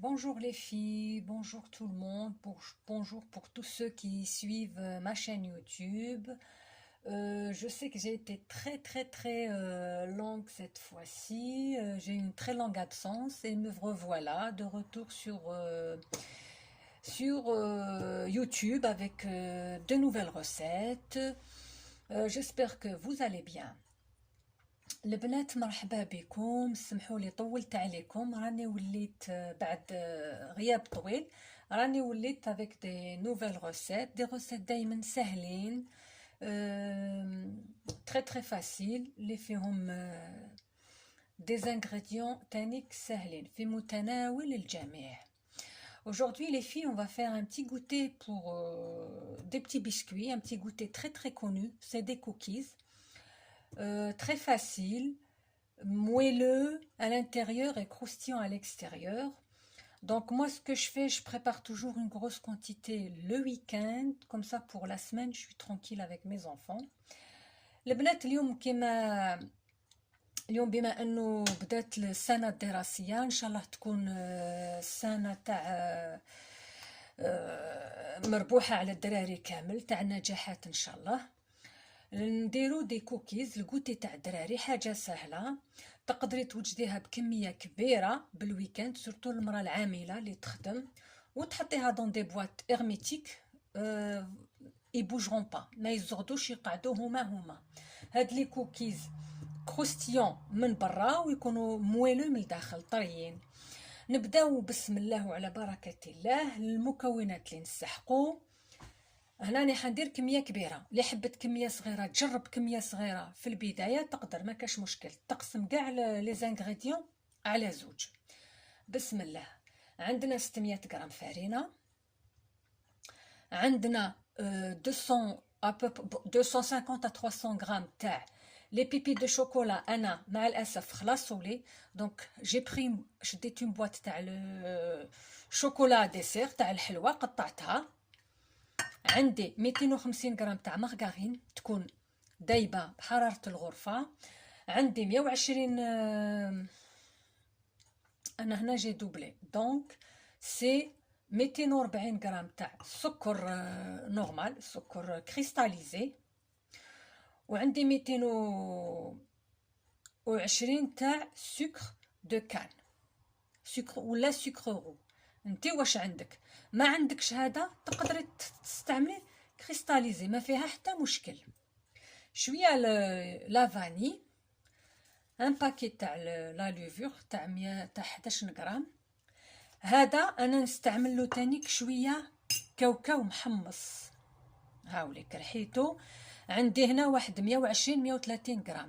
Bonjour les filles, bonjour tout le monde, bonjour pour tous ceux qui suivent ma chaîne YouTube. Je sais que j'ai été très longue cette fois-ci. J'ai eu une très longue absence et me revoilà de retour sur YouTube avec de nouvelles recettes. J'espère que vous allez bien. البنات مرحبا بكم. سمحوا لي طولت عليكم. راني وليت بعد غياب طويل راني وليت avec des nouvelles recettes, des recettes دايما سهلين très facile اللي فيهم des ingrédients تانيك سهلين في متناول الجميع. Aujourd'hui les filles, on va faire un petit goûter pour des petits biscuits, un petit goûter très connu, c'est des cookies. Très facile, moelleux à l'intérieur et croustillant à l'extérieur. Donc moi ce que je fais, je prépare toujours une grosse quantité le week-end, comme ça pour la semaine je suis tranquille avec mes enfants. البنات اليوم بما انه بدات السنه الدراسيه ان شاء الله تكون سنه تاع مربوحه على الدراري كامل، تاع نجاحات ان شاء الله. نديرو دي كوكيز الكوتي تاع الدراري، حاجه سهله تقدري توجديها بكميه كبيره بالويكاند، سورتو المراه العامله اللي تخدم، وتحطيها دون دي بواط ارميتيك يبوجرون با، ما يزغدوش يقعدوا هما. هاد لي كوكيز كروستيون من برا ويكونوا مويلو من الداخل طريين. نبداو بسم الله وعلى بركه الله. المكونات اللي نسحقوا هنا راني حندير كميه كبيره، اللي حبت كميه صغيره تجرب كميه صغيره في البدايه تقدر، ما كاش مشكل، تقسم كاع لي زانغريديون على زوج. بسم الله. عندنا 600 غرام فرينه، عندنا 250 à 300 غرام تاع لي بيبي دو شوكولا. انا مع الاسف خلاصولي، دونك جي بري شديت اون بواط تاع شوكولا ديسير تاع الحلوى قطعتها. عندي 250 غرام تاع مارغارين تكون دايبه بحراره الغرفه. عندي 120 انا هنا جي دوبلي، دونك سي 240 غرام تاع سكر نورمال، سكر كريستاليزي. وعندي 220 تاع سكر دو كان، سكر ولا سكر رو، انتي واش عندك. ما عندكش هذا تقدري تستعملي كريستاليزي، ما فيها حتى مشكل. شويه لا فاني، ان باكي تاع لا لوفور تاع 11 غرام. هذا انا نستعمل له تانيك شويه كاوكاو محمص، هاوليك ريحيتو. عندي هنا واحد 120 130 غرام.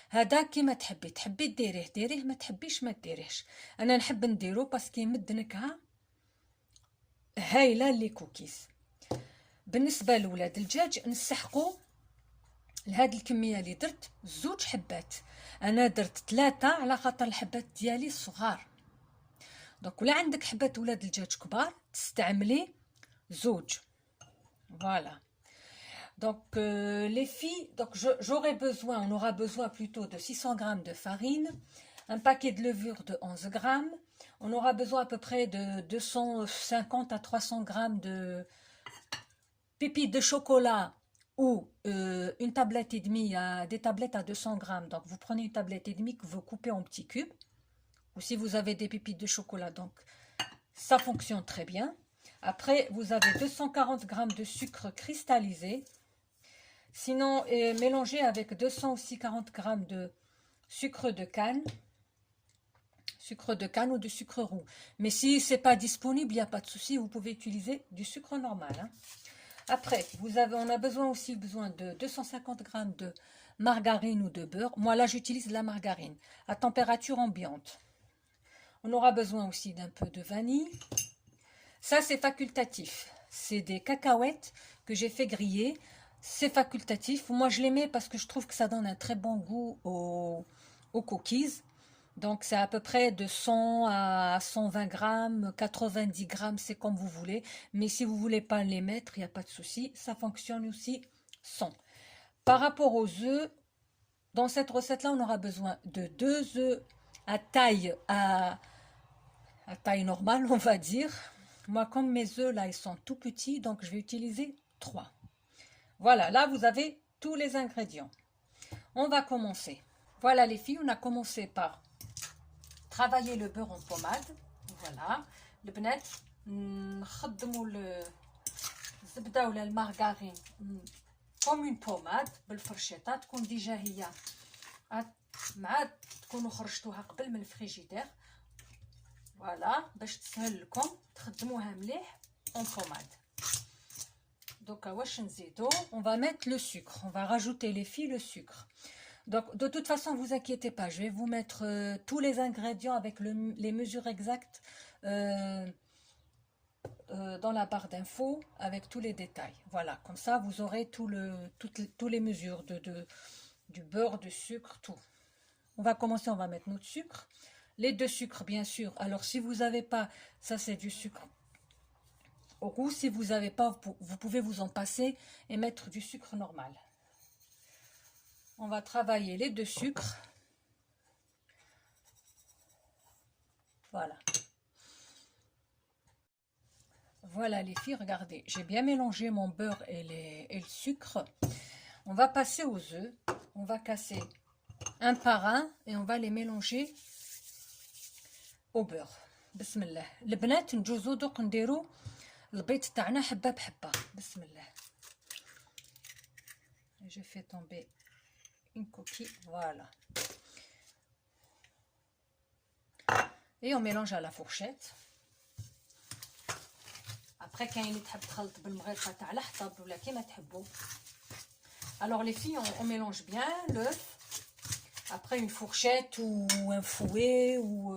هذا كيما تحبي ديريه، ما تحبيش ما ديريهش. انا نحب نديرو باسكو يمد نكهه هايله لي كوكيز. بالنسبه لولاد الدجاج نسحقوا لهاد الكميه اللي درت 2 حبات، انا درت 3 على خاطر الحبات ديالي صغار. دونك ولا عندك حبات ولاد الدجاج كبار تستعملي 2. فوالا. Donc les filles, donc on aura besoin plutôt de 600 grammes de farine, un paquet de levure de 11 grammes, on aura besoin à peu près de 250 à 300 grammes de pépites de chocolat ou une tablette et demie, des tablettes à 200 grammes. Donc vous prenez une tablette et demie que vous coupez en petits cubes, ou si vous avez des pépites de chocolat, donc ça fonctionne très bien. Après vous avez 240 grammes de sucre cristallisé. Sinon, mélangez avec 240 grammes de sucre de canne ou de sucre roux. Mais si c'est pas disponible, il n'y a pas de souci, vous pouvez utiliser du sucre normal. Hein. Après, on a besoin de 250 grammes de margarine ou de beurre. Moi là, j'utilise de la margarine à température ambiante. On aura besoin aussi d'un peu de vanille. Ça, c'est facultatif. C'est des cacahuètes que j'ai fait griller. C'est facultatif. Moi, je les mets parce que je trouve que ça donne un très bon goût aux cookies. Donc, c'est à peu près de 100 à 120 grammes, 90 grammes, c'est comme vous voulez. Mais si vous ne voulez pas les mettre, il n'y a pas de souci. Ça fonctionne aussi sans. Par rapport aux œufs, dans cette recette-là, on aura besoin de 2 œufs à taille à taille normale, on va dire. Moi, comme mes œufs, là, ils sont tout petits, donc je vais utiliser 3. Voilà, là, vous avez tous les ingrédients. On va commencer. Voilà, les filles, on a commencé par travailler le beurre en pommade. Voilà. البنات نخدموا الزبده ولا المارغرين كوم اون بوماد بالفرشيطه تكون ديجا هي مع تكونوا خرجتوها قبل من الفريجيدير. فوالا باش تسهل لكم تخدموها مليح اون بوماد. دوكا واش نزيدو؟ on va mettre le sucre, on va rajouter les filles le sucre. Donc de toute façon vous inquiétez pas, je vais vous mettre tous les ingrédients avec les mesures exactes dans la barre d'infos avec tous les détails. Voilà, comme ça vous aurez tous les mesures du beurre, du sucre, tout. On va commencer, on va mettre notre sucre. Les 2 sucres bien sûr. Alors si vous n'avez pas, ça c'est du sucre au goût. Si vous n'avez pas, vous pouvez vous en passer et mettre du sucre normal. On va travailler les 2 sucres. Voilà. Voilà les filles, regardez, j'ai bien mélangé mon beurre et le sucre. On va passer aux œufs. On va casser un par un et on va les mélanger au beurre. Bismillah. البنات نجوزو دوك نديرو البيض تاعنا حبه بحبه. Bismillah. Je fais tomber une coquille, voilà. Et on mélange à la fourchette. Après كاين اللي تحب تخلط بالمغرفه تاع الحطب ولا كيما تحبوا. Alors les filles, on mélange bien l'œuf. Après une fourchette ou un fouet ou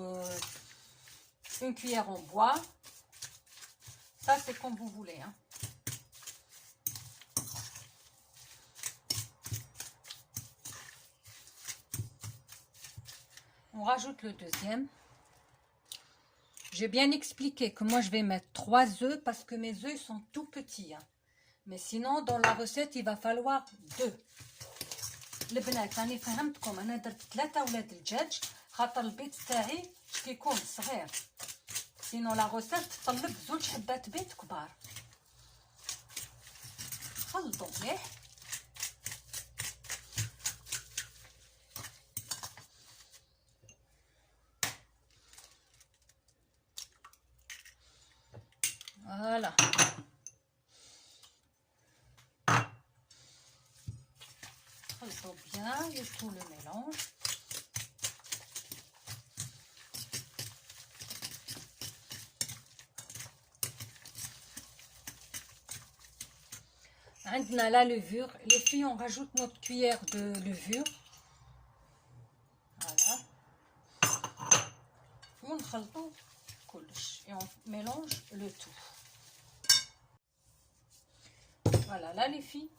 une cuillère en bois. Ça c'est comme vous voulez, hein. On rajoute le deuxième. J'ai bien expliqué que moi je vais mettre 3 œufs parce que mes œufs sont tout petits, hein. Mais sinon dans la recette il va falloir 2. البنات راني فهمتكم، انا درت 3 ولاد الدجاج خاطر البيض تاعي كيكون صغير. سينو لا غوسيت تطلب 2 حبات بيض كبار. خلطوا مليح. Voilà. خلطوا bien et tout le mélange. عندنا la levure. Les filles, on rajoute notre cuillère de levure. Voilà. ونخلطوا كلش et on mélange le tout. Voilà, là les filles,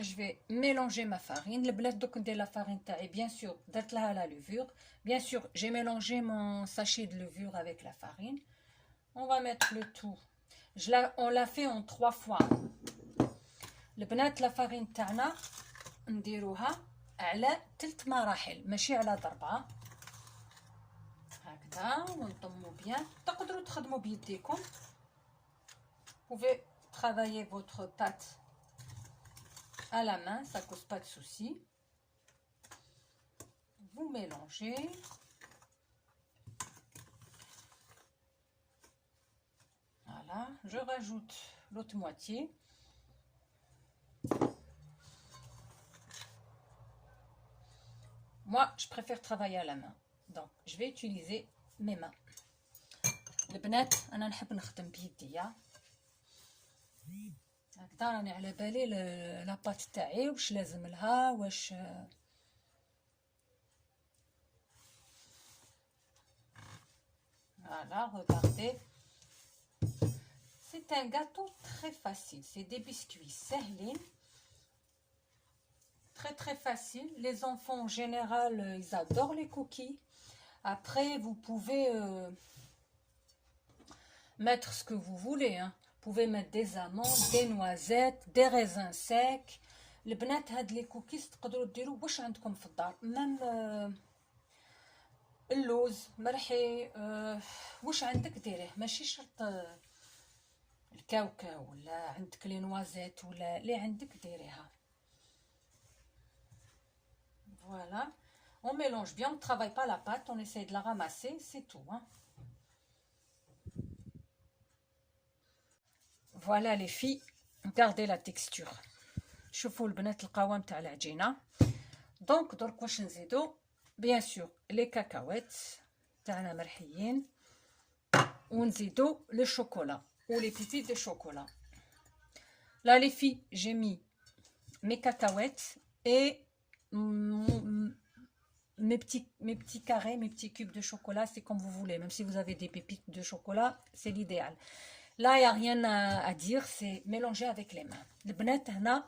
je vais mélanger ma farine. Le bled de la farine taille, bien sûr, d'être là à la levure. Bien sûr, j'ai mélangé mon sachet de levure avec la farine. On va mettre le tout. On l'a fait en 3 fois. Le bled la farine تاعنا نديروها على 3 مراحل ماشي على 4. هكذا ونضموا bien. تقدروا تخدموا بيديكم. Vous pouvez travailler votre pâte à la main, ça cause pas de soucis. Vous mélangez. Voilà, je rajoute l'autre moitié. Moi, je préfère travailler à la main, donc je vais utiliser mes mains. البنات انا نحب نخدم بيديا. هكذا راني على بالي لاباط تاعي واش لازم لها واش. Voilà, regardez. C'est un gâteau très facile. C'est des biscuits سهلين. Très très facile. Les enfants en général, ils adorent les cookies. Après, vous pouvez mettre ce que vous voulez, hein. Vous pouvez mettre des amandes, des noisettes, des raisins secs. البنات هاد لي كوكيز تقدروا ديروا واش عندكم في الدار. même اللوز مرحي. واش عندك ديريه، ماشي شرط الكاوكاو ولا عندك لي نوازيت ولا اللي عندك ديريها. Voilà, on mélange bien, on ne travaille pas la pâte, on essaie de la ramasser, c'est tout, hein. Voilà les filles, regardez la texture. شوفوا البنات القوام تاع العجينه. دونك درك واش نزيدو، بيان سور لي كاكاوات تاعنا مرحيين، ونزيدو لو شوكولا ou les pépites de chocolat. Là les filles, j'ai mis mes cacahuètes et mes petits carrés, mes petits cubes de chocolat, c'est comme vous voulez, même si vous avez des pépites de chocolat, c'est l'idéal. Là, il n'y a rien à dire, c'est mélanger avec les mains. البنات هنا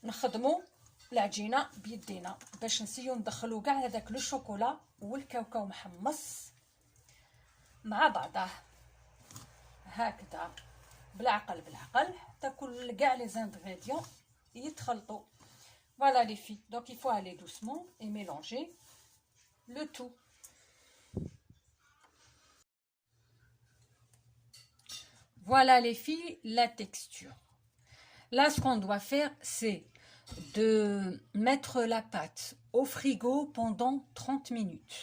نخدموا العجينه بيدينا باش نسيو ندخلوا كاع هذاك لو شوكولا والكاوكاو محمص مع بعضه هكذا بالعقل بالعقل حتى كاع لي زانغريديون يتخلطوا. Voilà les filles, donc il faut aller doucement et mélanger le tout. Voilà les filles, la texture. Là, ce qu'on doit faire, c'est de mettre la pâte au frigo pendant 30 minutes.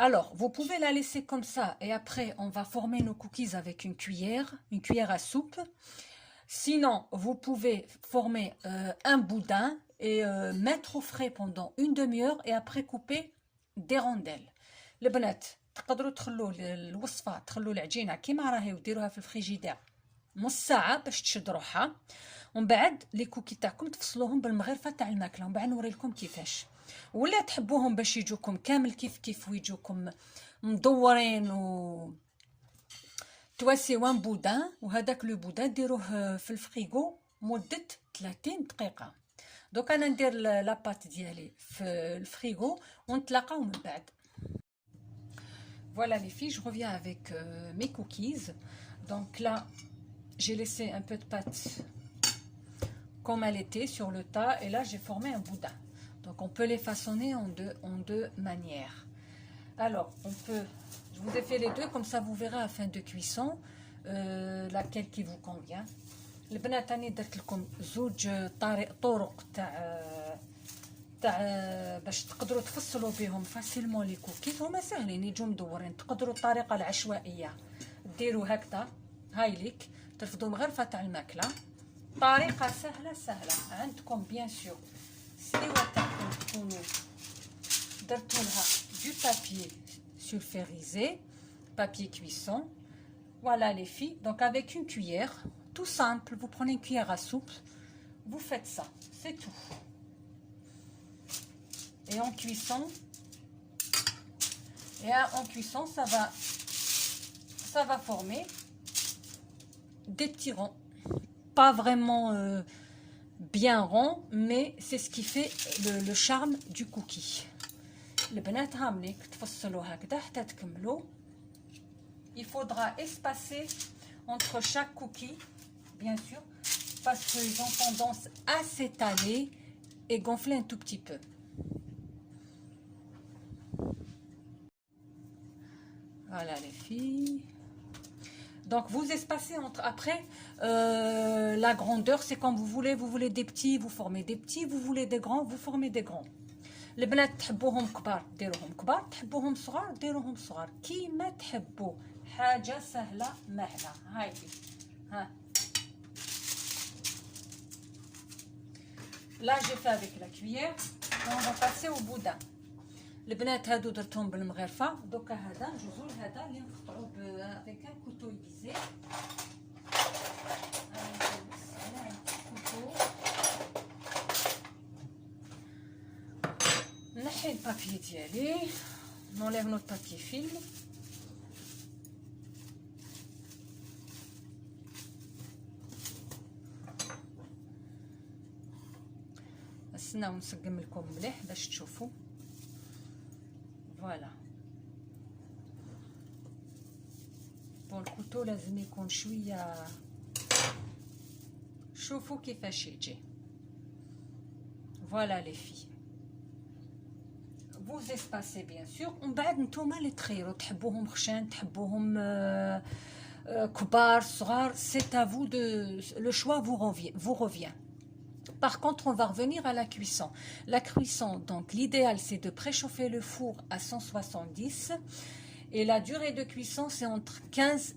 Alors, vous pouvez la laisser comme ça et après, on va former nos cookies avec une cuillère à soupe. Sinon, vous pouvez former un boudin et mettre au frais pendant une demi-heure et après couper des rondelles. البنات تقدروا تخلوا الوصفه، تخلوا العجينه كيما راهي وديروها في الفريجيدير نص ساعه باش تشد روحها، ومن بعد لي كوكي تاعكم تفصلوهم بالمغرفه تاع الماكله، ومن بعد نوري لكم كيفاش. ولا تحبوهم باش يجوكم كامل كيف ويجوكم مدورين و تواسيو ان بودان، وهذاك لو بودان ديروه في الفريغو مده 30 دقيقه. دوك انا ندير لاباط ديالي في الفريغو ونتلاقاو من بعد. Voilà les filles, je reviens avec mes cookies. Donc là, j'ai laissé un peu de pâte comme elle était sur le tas et là j'ai formé un boudin. Donc on peut les façonner en deux manières. Alors on peut, je vous ai fait les deux comme ça vous verrez à la fin de cuisson laquelle qui vous convient. البنات راني درت لكم زوج طرق تاع باش تقدروا تفصلوا بهم فاسيلمون لي كوكيز، هما ساهلين يجوا مدورين. تقدروا الطريقه العشوائيه ديروا هكذا هايليك، ترفضوا مغرفه تاع الماكله. طريقه سهله عندكم بيان سور سليوه تاعكم تكونوا درتوا لها دو بابي سولفيريزي papier cuisson. Voilà les filles, donc avec une cuillère, tout simple, vous prenez une cuillère à soupe, vous faites ça, c'est tout. Et en cuisson, ça va former des petits ronds, pas vraiment bien ronds, mais c'est ce qui fait le charme du cookie. البنات هامليك تفصلوا هكذا حتى تكملوا. Il faudra espacer entre chaque cookie, bien sûr, parce qu'ils ont tendance à s'étaler et gonfler un tout petit peu. Voilà les filles. Donc vous espacez entre. Après la grandeur c'est comme vous voulez des petits, vous formez des petits, vous voulez des grands, vous formez des grands. البنات تحبوهم كبار ديروهم كبار، تحبوهم صغار ديروهم صغار، كيما تحبوا. حاجه سهله مهله. هاي ها là j'ai fait avec la cuillère. On va passer au boudin. البنات هادو درتهم بالمغرفه. دوكا هذا الجزر هذا اللي نقطعوه avec un couteau aiguisé. نحي البابي ديالي، نوليف نوت بابي فيلم. نستناو نسقم لكم مليح باش تشوفوا. فوالا بون الكوتو لازم يكون شويه، شوفوا كيفاش يجي. فوالا لي في vous espacez bien sûr. ومن بعد نتوما اللي تخيروا تحبوهم خشان تحبوهم كبار صغار. C'est à vous de le choix vous revient. Par contre, on va revenir à la cuisson. La cuisson, donc l'idéal c'est de préchauffer le four à 170 et la durée de cuisson c'est entre 15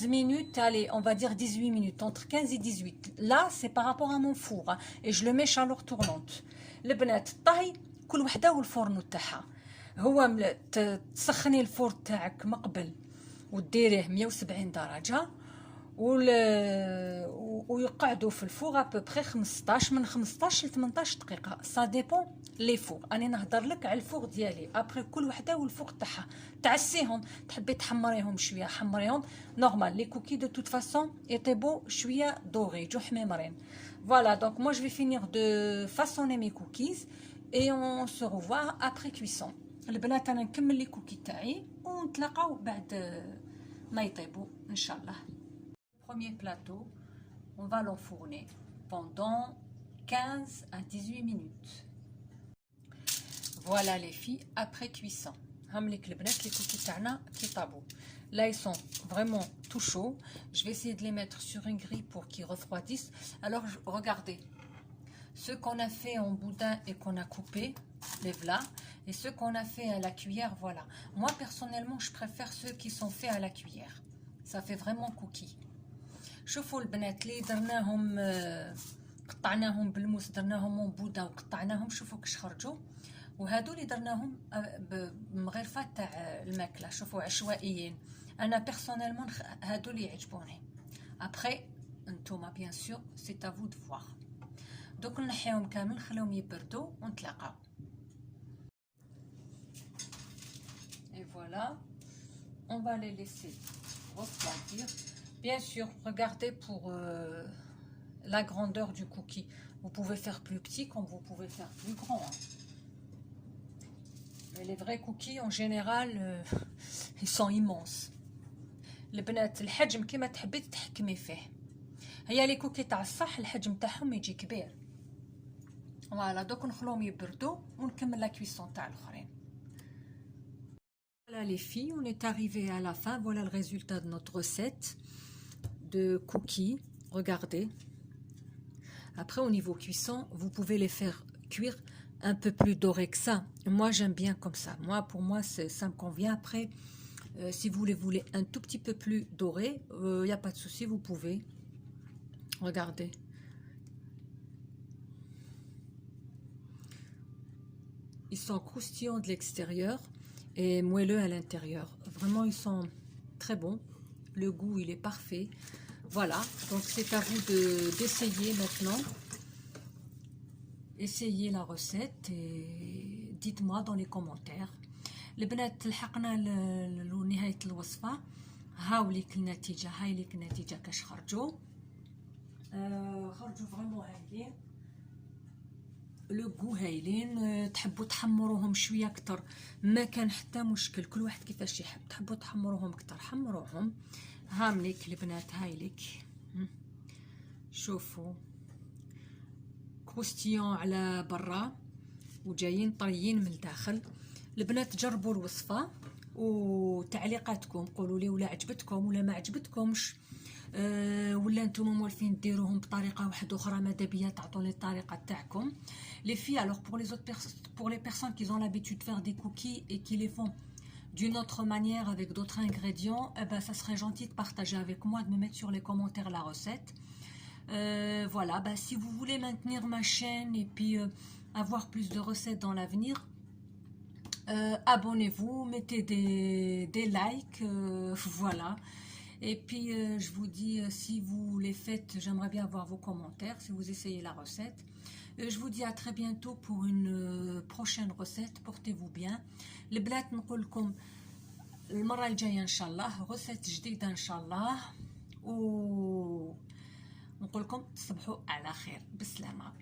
minutes, allez, on va dire 18 minutes, entre 15 et 18. Là, c'est par rapport à mon four, hein, et je le mets chaleur tournante. البنات الطهي كل وحده والفرن تاعها. هو تسخني الفور تاعك من قبل وديريه 170 درجه ويقعدوا في الفور ابوبري 15 من 15 ل 18 دقيقه. سا ديبون لي فور. انا نهضر لك على الفور ديالي. ابري كل وحده والفور تاعها. تعسيهم، تحبي تحمريهم شويه حمريهم نورمال. لي كوكي دو توت فاسون يطيبوا شويه دوري يجوا حميمرين. فوالا دونك مو جو في فينير دو فاسوني مي كوكيز اي اون سو ريفوار ابري كويسون. البنات انا نكمل لي كوكي تاعي ونتلاقاو بعد ما يطيبوا ان شاء الله. Premier plateau, on va l'enfourner pendant 15 à 18 minutes. Voilà les filles, après cuisson. Les cookies qui tabou. Là, ils sont vraiment tout chauds. Je vais essayer de les mettre sur une grille pour qu'ils refroidissent. Alors, regardez. Ceux qu'on a fait en boudin et qu'on a coupé, les voilà. Et ceux qu'on a fait à la cuillère, voilà. Moi, personnellement, je préfère ceux qui sont faits à la cuillère. Ça fait vraiment cookie. شوفوا البنات اللي درناهم قطعناهم بالموس درناهم بودا وقطعناهم شوفوا كيش خرجوا. وهادو اللي درناهم بمغرفه تاع الماكله شوفوا عشوائيين. انا بيرسونيلمون هادو اللي يعجبوني. ابري نتوما بيان سور سي à vous de voir. دوك نحيهم كامل نخليهم يبردوا ونتلاقاو. Et voilà, on va les laisser refroidir. Bien sûr, regardez pour la grandeur du cookie. Vous pouvez faire plus petit comme vous pouvez faire plus grand. Hein. Mais les vrais cookies, en général, ils sont immenses. البنات الحجم كما تحبي تتحكمي فيه. هيا لي كوكي تاع الصح الحجم تاعهم يجي كبير. فوالا دوك نخلوهم يبردوا ونكمل لا كويسون تاع الاخرين. Voilà les filles, on est arrivé à la fin. Voilà le résultat de notre recette de cookies. Regardez. Après, au niveau cuisson, vous pouvez les faire cuire un peu plus doré que ça. Moi, j'aime bien comme ça. Pour moi, ça me convient. Après, si vous les voulez un tout petit peu plus doré, il n'y a pas de souci, vous pouvez. Regardez. Ils sont croustillants de l'extérieur et moelleux à l'intérieur. Vraiment, ils sont très bons. Le goût, il est parfait. Voilà, donc c'est à vous d'essayer maintenant. Essayez la recette et dites-moi dans les commentaires. البنات لحقنا لنهاية الوصفة. هاوليك النتيجة، هايليك النتيجة كاش خرجوا. خرجوا فريمون هايلين. لو جو هايلين. تحبوا تحمروهم شويه اكثر ما كان حتى مشكل. كل واحد كيفاش يحب. تحبوا تحمروهم اكثر حمروهم. هامليك البنات هايليك. شوفوا كروستيون على برا وجايين طريين من الداخل. البنات جربوا الوصفه وتعليقاتكم قولوا لي ولا عجبتكم ولا ما عجبتكمش. ولا نتوما موالفين ديروهم بطريقه واحده اخرى ماذا بيا تعطوني الطريقه تاعكم. Les filles, alors pour les personnes qui ont l'habitude de faire des cookies et qui les font d'une autre manière avec d'autres ingrédients, eh ben, ça serait gentil de partager avec moi, de me mettre sur les commentaires la recette. Voilà, ben, si vous voulez maintenir ma chaîne et puis avoir plus de recettes dans l'avenir, abonnez-vous, mettez des likes, voilà. Et puis je vous dis, si vous les faites, j'aimerais bien avoir vos commentaires, si vous essayez la recette. Je vous dis à très bientôt pour une prochaine recette. Portez-vous bien. البنات نقول لكم المرة الجاية إن شاء الله recette جديدة إن شاء الله. ونقول لكم تصبحوا على خير. بالسلامة.